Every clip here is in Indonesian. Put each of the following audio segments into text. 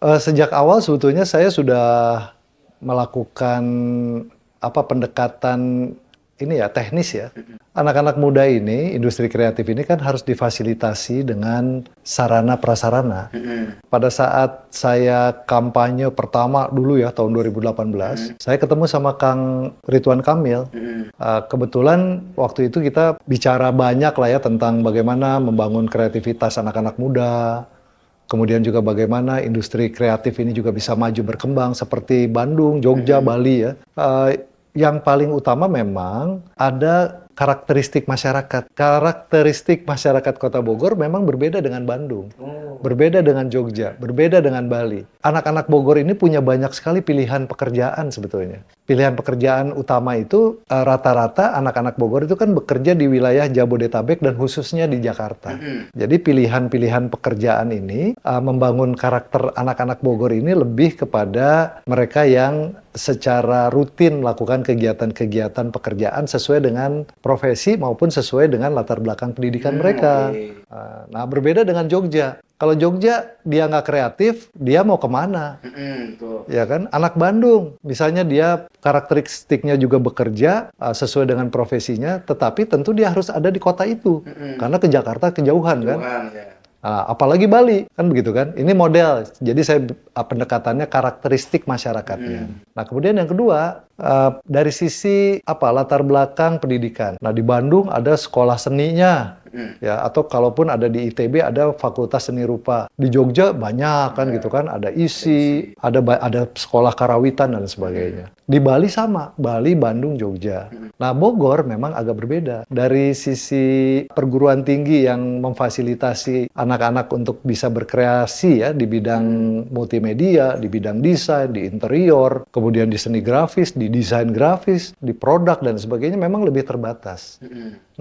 Sejak awal sebetulnya saya sudah melakukan pendekatan ini ya, teknis ya. Anak-anak muda ini, industri kreatif ini kan harus difasilitasi dengan sarana prasarana. Pada saat saya kampanye pertama dulu ya, tahun 2018, saya ketemu sama Kang Ridwan Kamil. Kebetulan waktu itu kita bicara banyak lah ya tentang bagaimana membangun kreativitas anak-anak muda. Kemudian juga bagaimana industri kreatif ini juga bisa maju berkembang seperti Bandung, Jogja, Bali ya. Yang paling utama memang ada karakteristik masyarakat. Karakteristik masyarakat Kota Bogor memang berbeda dengan Bandung, berbeda dengan Jogja, berbeda dengan Bali. Anak-anak Bogor ini punya banyak sekali pilihan pekerjaan sebetulnya. Pilihan pekerjaan utama itu rata-rata anak-anak Bogor itu kan bekerja di wilayah Jabodetabek dan khususnya di Jakarta. Jadi pilihan-pilihan pekerjaan ini membangun karakter anak-anak Bogor ini lebih kepada mereka yang secara rutin melakukan kegiatan-kegiatan pekerjaan sesuai dengan profesi maupun sesuai dengan latar belakang pendidikan mereka. Nah, berbeda dengan Jogja. Kalau Jogja dia nggak kreatif, dia mau kemana? Ya kan? Anak Bandung, misalnya dia karakteristiknya juga bekerja sesuai dengan profesinya, tetapi tentu dia harus ada di kota itu, karena ke Jakarta kejauhan kan? Ya. Apalagi Bali, kan begitu kan? Ini model, jadi saya pendekatannya karakteristik masyarakatnya. Nah, kemudian yang kedua, dari sisi latar belakang pendidikan. Nah, di Bandung ada sekolah seninya, ya, atau kalaupun ada di ITB ada Fakultas Seni Rupa. Di Jogja banyak kan gitu kan, ada ISI, ada sekolah karawitan dan sebagainya. Di Bali sama, Bali, Bandung, Jogja. Nah, Bogor memang agak berbeda. Dari sisi perguruan tinggi yang memfasilitasi anak-anak untuk bisa berkreasi ya di bidang multimedia, di bidang desain, di interior, kemudian di seni grafis, di desain grafis, di produk dan sebagainya memang lebih terbatas.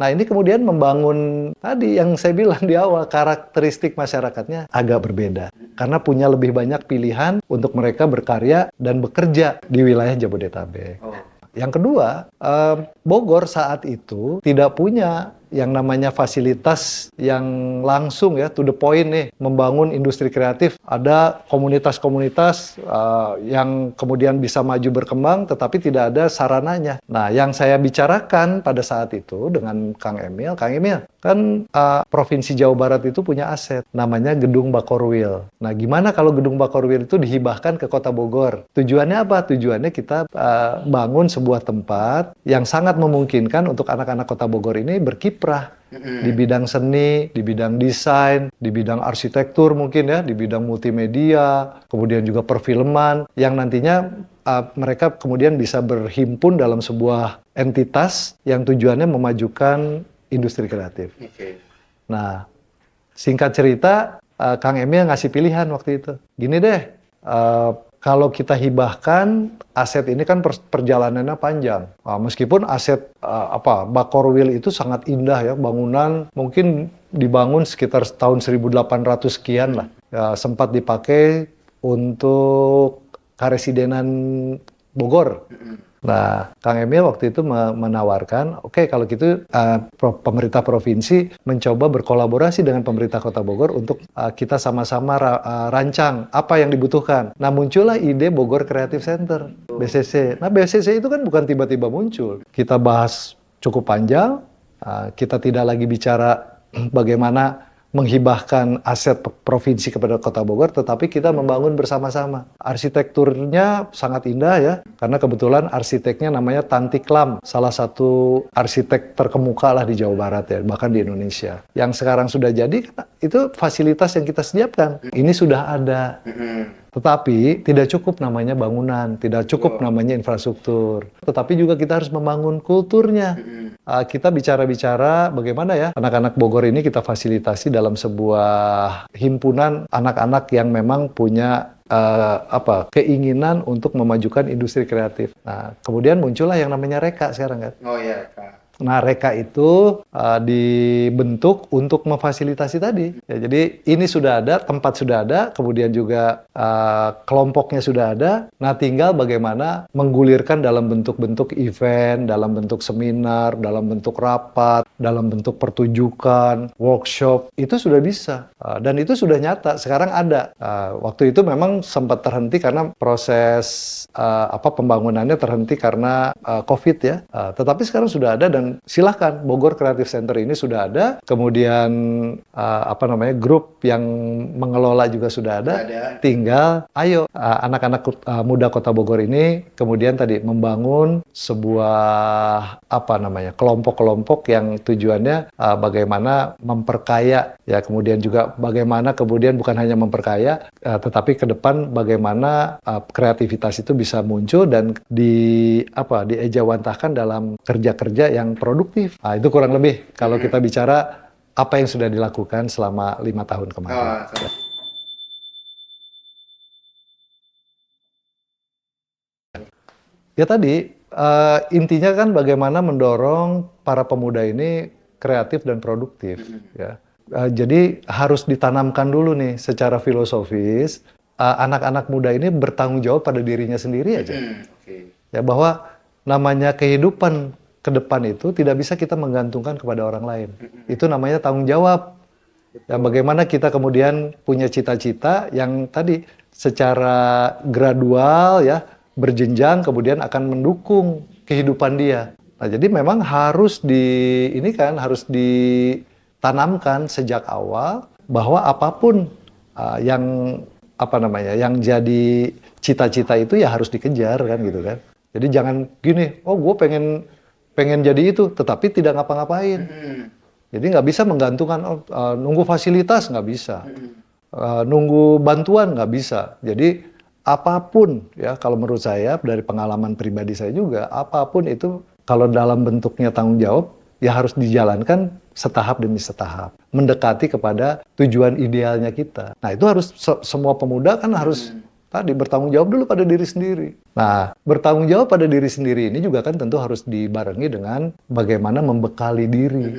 Nah, ini kemudian membangun tadi yang saya bilang di awal, karakteristik masyarakatnya agak berbeda. Karena punya lebih banyak pilihan untuk mereka berkarya dan bekerja di wilayah Jabodetabek. Yang kedua, Bogor saat itu tidak punya yang namanya fasilitas yang langsung ya, to the point nih, membangun industri kreatif. Ada komunitas-komunitas yang kemudian bisa maju berkembang, tetapi tidak ada sarananya. Nah, yang saya bicarakan pada saat itu dengan Kang Emil kan Provinsi Jawa Barat itu punya aset, namanya Gedung Bakorwil. Nah, gimana kalau Gedung Bakorwil itu dihibahkan ke Kota Bogor? Tujuannya apa? Tujuannya kita bangun sebuah tempat yang sangat memungkinkan untuk anak-anak Kota Bogor ini berkiprah di bidang seni, di bidang desain, di bidang arsitektur mungkin ya, di bidang multimedia, kemudian juga perfilman, yang nantinya mereka kemudian bisa berhimpun dalam sebuah entitas yang tujuannya memajukan industri kreatif. Nah, singkat cerita, Kang Emil ngasih pilihan waktu itu. Gini deh, kalau kita hibahkan, aset ini kan perjalanannya panjang. Meskipun aset Bakorwil itu sangat indah ya, bangunan mungkin dibangun sekitar tahun 1800 sekian lah. Ya, sempat dipakai untuk Karesidenan Bogor. Nah, Kang Emil waktu itu menawarkan, oke, kalau gitu pemerintah provinsi mencoba berkolaborasi dengan pemerintah Kota Bogor untuk kita sama-sama rancang apa yang dibutuhkan. Nah, muncullah ide Bogor Creative Center, BCC. Nah, BCC itu kan bukan tiba-tiba muncul. Kita bahas cukup panjang, kita tidak lagi bicara bagaimana menghibahkan aset provinsi kepada Kota Bogor, tetapi kita membangun bersama-sama. Arsitekturnya sangat indah ya, karena kebetulan arsiteknya namanya Tantik Lam, salah satu arsitek terkemuka lah di Jawa Barat ya, bahkan di Indonesia. Yang sekarang sudah jadi, itu fasilitas yang kita sediakan. Ini sudah ada. Tetapi tidak cukup namanya bangunan, tidak cukup namanya infrastruktur. Tetapi juga kita harus membangun kulturnya. Kita bicara-bicara bagaimana ya anak-anak Bogor ini kita fasilitasi dalam sebuah himpunan anak-anak yang memang punya keinginan untuk memajukan industri kreatif. Nah, kemudian muncullah yang namanya Reka sekarang kan. Oh iya, Kak. Nah, Reka itu dibentuk untuk memfasilitasi tadi. Ya, jadi ini sudah ada, tempat sudah ada, kemudian juga kelompoknya sudah ada. Nah, tinggal bagaimana menggulirkan dalam bentuk-bentuk event, dalam bentuk seminar, dalam bentuk rapat, dalam bentuk pertunjukan, workshop, itu sudah bisa. Dan itu sudah nyata, sekarang ada. Waktu itu memang sempat terhenti karena proses pembangunannya terhenti karena COVID ya. Tetapi sekarang sudah ada dan silahkan, Bogor Creative Center ini sudah ada. Kemudian grup yang mengelola juga sudah ada. Tinggal ayo anak-anak muda Kota Bogor ini kemudian tadi membangun sebuah kelompok-kelompok yang tujuannya bagaimana memperkaya ya, kemudian juga bagaimana kemudian bukan hanya memperkaya tetapi ke depan bagaimana kreativitas itu bisa muncul dan diejawantahkan dalam kerja-kerja yang produktif. Itu kurang lebih kalau kita bicara apa yang sudah dilakukan selama 5 tahun kemarin. Ya tadi, intinya kan bagaimana mendorong para pemuda ini kreatif dan produktif. Ya. Jadi harus ditanamkan dulu nih secara filosofis, anak-anak muda ini bertanggung jawab pada dirinya sendiri aja. Ya, bahwa namanya kehidupan ke depan itu tidak bisa kita menggantungkan kepada orang lain. Itu namanya tanggung jawab. Ya, bagaimana kita kemudian punya cita-cita yang tadi secara gradual ya, berjenjang kemudian akan mendukung kehidupan dia. Nah, jadi memang harus ditanamkan sejak awal bahwa apapun yang jadi cita-cita itu ya harus dikejar kan gitu kan. Jadi jangan gini, gue pengen jadi itu, tetapi tidak ngapa-ngapain. Jadi nggak bisa menggantungkan nunggu fasilitas, nggak bisa, nunggu bantuan nggak bisa. Jadi apapun ya, kalau menurut saya dari pengalaman pribadi saya juga, apapun itu kalau dalam bentuknya tanggung jawab ya harus dijalankan setahap demi setahap, mendekati kepada tujuan idealnya kita. Nah itu harus semua pemuda kan harus tadi bertanggung jawab dulu pada diri sendiri. Nah bertanggung jawab pada diri sendiri ini juga kan tentu harus dibarengi dengan bagaimana membekali diri.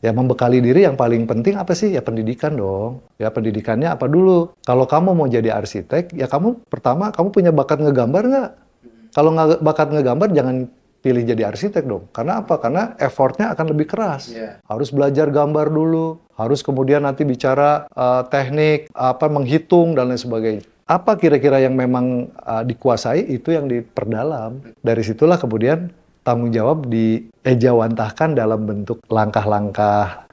Ya membekali diri yang paling penting apa sih? Ya pendidikan dong. Ya pendidikannya apa dulu? Kalau kamu mau jadi arsitek, ya pertama kamu punya bakat ngegambar nggak? Kalau nggak bakat ngegambar, jangan pilih jadi arsitek dong. Karena apa? Karena effortnya akan lebih keras. Harus belajar gambar dulu, harus kemudian nanti bicara teknik, menghitung dan lain sebagainya. Apa kira-kira yang memang dikuasai, itu yang diperdalam. Dari situlah kemudian tanggung jawab diejawantahkan dalam bentuk langkah-langkah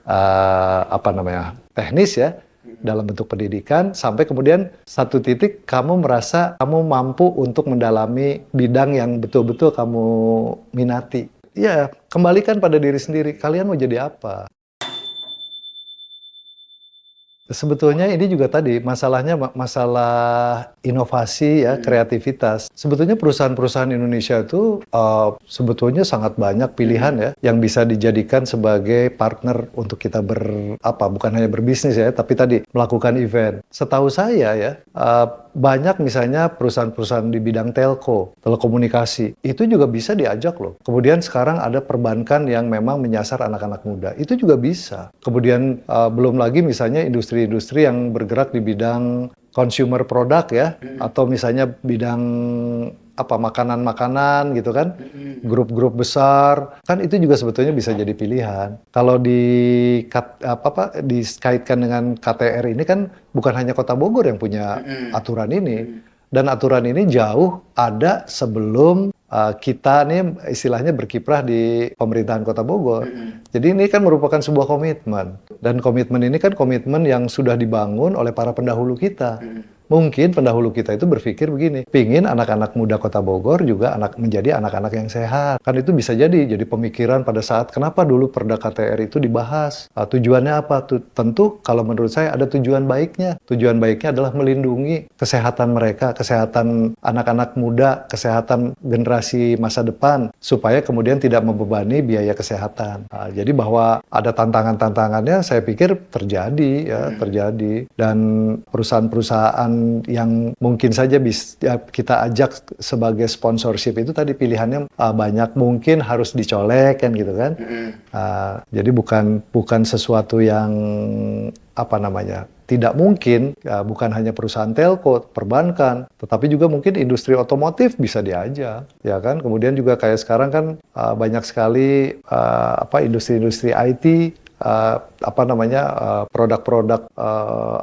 teknis ya, dalam bentuk pendidikan, sampai kemudian satu titik kamu merasa kamu mampu untuk mendalami bidang yang betul-betul kamu minati. Ya, kembalikan pada diri sendiri, kalian mau jadi apa? Sebetulnya ini juga tadi masalahnya masalah inovasi ya, kreativitas. Sebetulnya perusahaan-perusahaan Indonesia itu sebetulnya sangat banyak pilihan ya yang bisa dijadikan sebagai partner untuk kita bukan hanya berbisnis ya, tapi tadi melakukan event. Setahu saya ya, banyak misalnya perusahaan-perusahaan di bidang telco, telekomunikasi, itu juga bisa diajak loh. Kemudian sekarang ada perbankan yang memang menyasar anak-anak muda, itu juga bisa. Kemudian belum lagi misalnya industri-industri yang bergerak di bidang consumer product ya, atau misalnya bidang makanan-makanan gitu kan, grup-grup besar, kan itu juga sebetulnya bisa jadi pilihan. Kalau dikaitkan dengan KTR ini kan bukan hanya Kota Bogor yang punya aturan ini, dan aturan ini jauh ada sebelum kita nih istilahnya berkiprah di pemerintahan Kota Bogor. Jadi ini kan merupakan sebuah komitmen, dan komitmen ini kan komitmen yang sudah dibangun oleh para pendahulu kita. Mungkin pendahulu kita itu berpikir begini, pingin anak-anak muda Kota Bogor juga menjadi anak-anak yang sehat. Kan itu bisa jadi pemikiran pada saat kenapa dulu Perda KTR itu dibahas. Tujuannya apa? Tentu kalau menurut saya ada tujuan baiknya. Tujuan baiknya adalah melindungi kesehatan mereka, kesehatan anak-anak muda, kesehatan generasi masa depan, supaya kemudian tidak membebani biaya kesehatan. Jadi bahwa ada tantangan-tantangannya, saya pikir terjadi. Dan perusahaan-perusahaan yang mungkin saja bisa kita ajak sebagai sponsorship itu tadi pilihannya banyak, mungkin harus dicolek kan gitu kan. Jadi bukan sesuatu yang apa namanya, tidak mungkin bukan hanya perusahaan telco, perbankan, tetapi juga mungkin industri otomotif bisa diajak, ya kan? Kemudian juga kayak sekarang kan banyak sekali industri-industri IT, apa namanya, produk-produk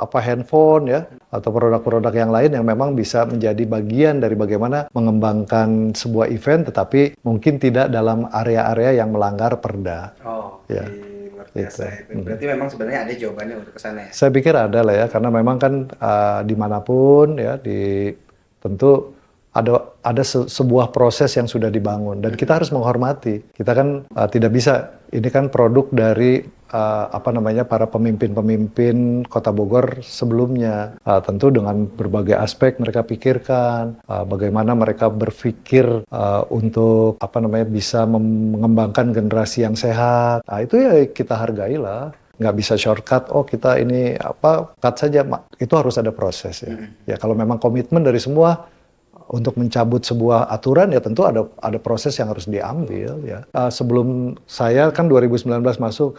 apa handphone ya, atau produk-produk yang lain yang memang bisa menjadi bagian dari bagaimana mengembangkan sebuah event, tetapi mungkin tidak dalam area-area yang melanggar perda. Oh, Ya. luar biasa itu. Berarti memang sebenarnya ada jawabannya untuk ke sana ya? Saya pikir ada lah ya, karena memang kan dimanapun ya, tentu ada sebuah proses yang sudah dibangun dan kita harus menghormati. Kita kan tidak bisa, ini kan produk dari apa namanya, para pemimpin-pemimpin Kota Bogor sebelumnya. Tentu dengan berbagai aspek mereka pikirkan, bagaimana mereka berpikir untuk apa namanya, bisa mengembangkan generasi yang sehat. Nah, itu ya kita hargailah. Nggak bisa shortcut, oh kita ini apa, cut saja. Itu harus ada proses ya. Ya kalau memang komitmen dari semua untuk mencabut sebuah aturan, ya tentu ada proses yang harus diambil ya. Sebelum saya kan 2019 masuk,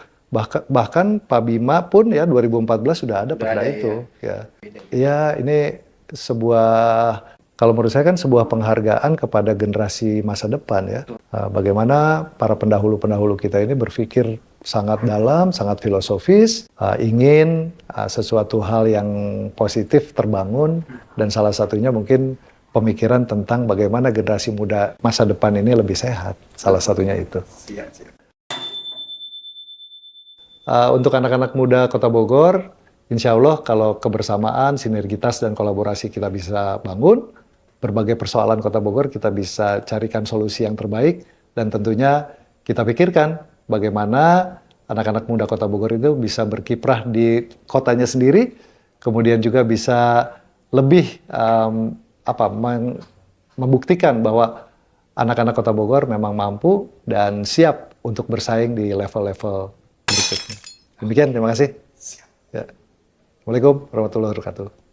bahkan Pak Bima pun ya 2014 sudah ada perda itu ya. Ya ini sebuah, kalau menurut saya kan sebuah penghargaan kepada generasi masa depan ya. Bagaimana para pendahulu-pendahulu kita ini berpikir sangat dalam, sangat filosofis, ingin sesuatu hal yang positif terbangun, dan salah satunya mungkin pemikiran tentang bagaimana generasi muda masa depan ini lebih sehat. Salah satunya itu. Siap. Untuk anak-anak muda Kota Bogor, insya Allah kalau kebersamaan, sinergitas, dan kolaborasi kita bisa bangun, berbagai persoalan Kota Bogor kita bisa carikan solusi yang terbaik, dan tentunya kita pikirkan bagaimana anak-anak muda Kota Bogor itu bisa berkiprah di kotanya sendiri, kemudian juga bisa lebih membuktikan bahwa anak-anak Kota Bogor memang mampu dan siap untuk bersaing di level-level berikutnya. Demikian, terima kasih. Ya. Assalamualaikum warahmatullahi wabarakatuh.